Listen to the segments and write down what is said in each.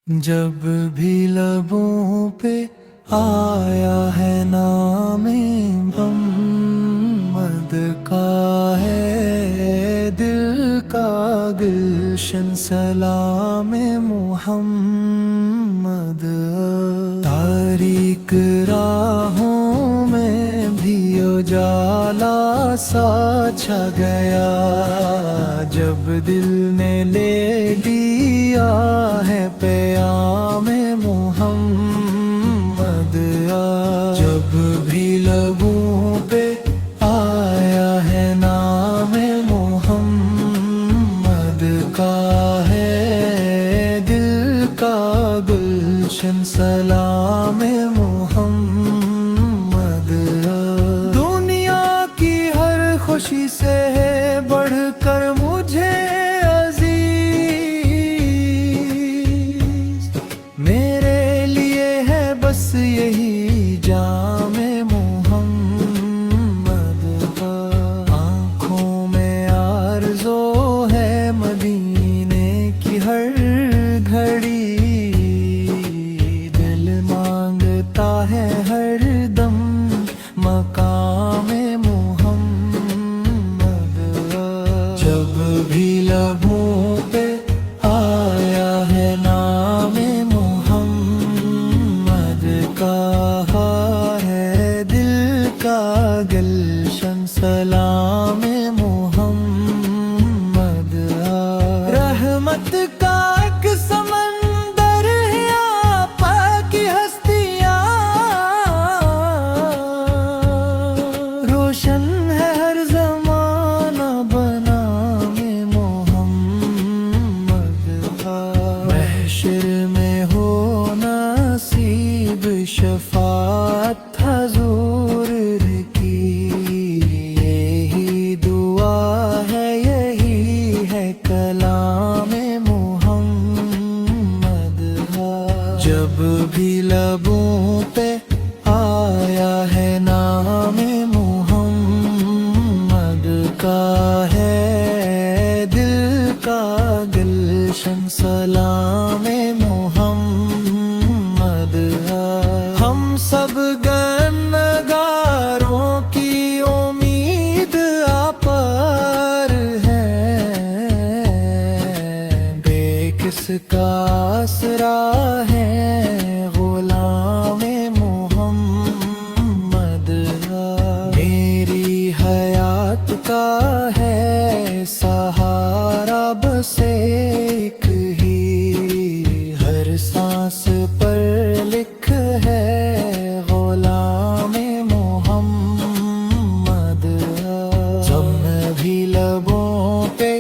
जब भी लबों पे आया है नामे मोहम्मद का है दिल का गुलशन सलामे मोहम्मद। तारीक राहों में भी उजाला सा छा गया जब दिल ने ले लिया है प्यामे मोहम्मद। जब भी लबों पे आया है नामे मोहम्मद का है दिल का गुलशन सलामे मोहम्मद। दुनिया की हर खुशी से बढ़कर मुझे मेरे लिए है बस यही जामे मोहम्मद। आँखों में आरज़ो है मदीने की हर घड़ी दिल मांगता है हर दम मकामे मोहम्मद। जब भी लबों पे आया है नामे कहा है दिल का गुलशन सलामे मोहम्मद। रहमत का एक समंदर है आपा की हस्तियाँ रोशन है हर जमाना बनामे मोहम्मद। महशर में हो नसीब शफाअत हजूर की यही दुआ है यही है कलामे मोहम्मद। जब भी लबों पे आया है नामे मोहम्मद का है दिल का गुलशन सलामे मोहम्मद। हम सब गुनहगारों की उम्मीद आप पर है बेकिस का आसरा है गुलामे मोहम्मद। मेरी हयात का है सहारा बस एक ही हर सांस पर लिख है गुलामे मोहम्मद। जब भी लबों पे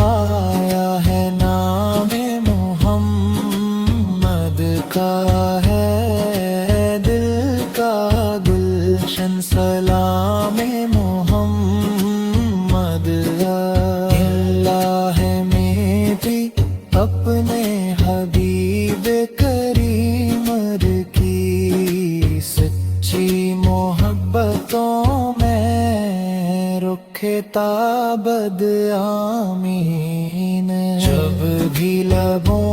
आया है नामे मोहम्मद का है दिल का गुलशन सलामे मोहम्मद। अल्लाह में भी अपने हबीब करीम की सच्ची मोहब्बतों में रुखे ताबद आमीन। जब भी लबों